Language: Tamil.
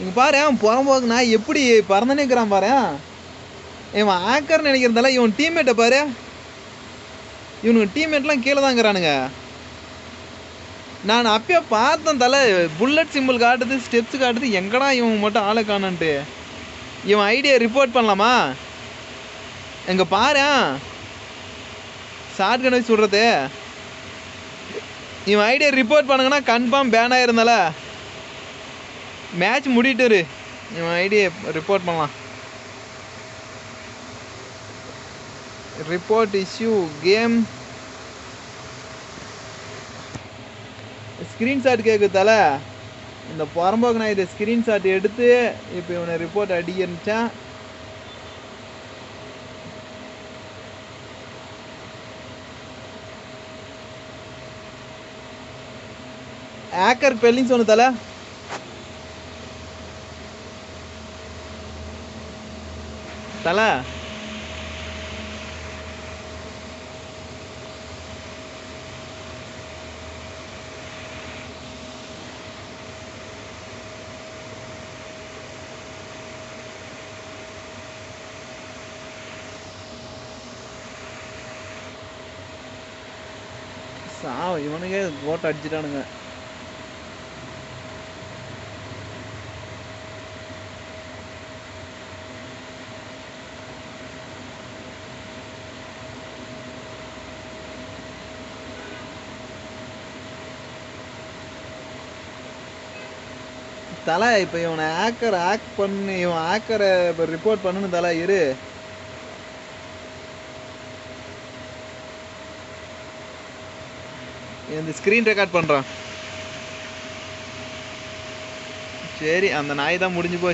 இங்க பாரு புறம்போக்கு நான் எப்படி பறந்துனே இருக்கிறான் பாரு. இவன் ஹேக்கர்னு நினைக்கிறதால இவன் டீம்மேட்டை பாரு. இவனுங்க டீம்மேட்லாம் கீழே தான் இருக்கிறானுங்க. நான் அப்பயே பார்த்தேன் தல. புல்லட் சிம்பிள் காட்டுது, ஸ்டெப்ஸ் காட்டுது. எங்கடா இவன் மட்டும் ஆளை காணோன்ட்டு. இவன் ஐடியை ரிப்போர்ட் பண்ணலாமா? எங்க பாரு ஷார்ட் கன் வச்சு சுடுறது. இவன் ஐடியை ரிப்போர்ட் பண்ணுங்கன்னா கன்ஃபார்ம் பேன் ஆயிருந்தால மேட்ச் முடிட்டு இவன் ஐடியை ரிப்போர்ட் பண்ணலாம். ரிப்போர்ட் இஷ்யூ கேம் ஸ்க்ரீன்ஷாட் கேட்குதால இந்த புறம்போக்கு நான் இதை ஸ்க்ரீன்ஷாட் எடுத்து இப்போ இவனை ரிப்போர்ட் அடிக்கிருந்துச்சேன். ஹேக்கர் ஸ்பெல்லிங் சொன்ன தல. தல இவனுக்கே கோட்டை அடிச்சிட்டானுங்க. தலை இப்போ இவனை ஹேக் பண்ணி இவன் ஹேக்கரை இப்போ ரிப்போர்ட் பண்ணணும் தலை. இரு இந்த ஸ்க்ரீன் ரெக்கார்ட் பண்ணுறான். சரி அந்த நாய் தான் முடிஞ்சு போச்சு.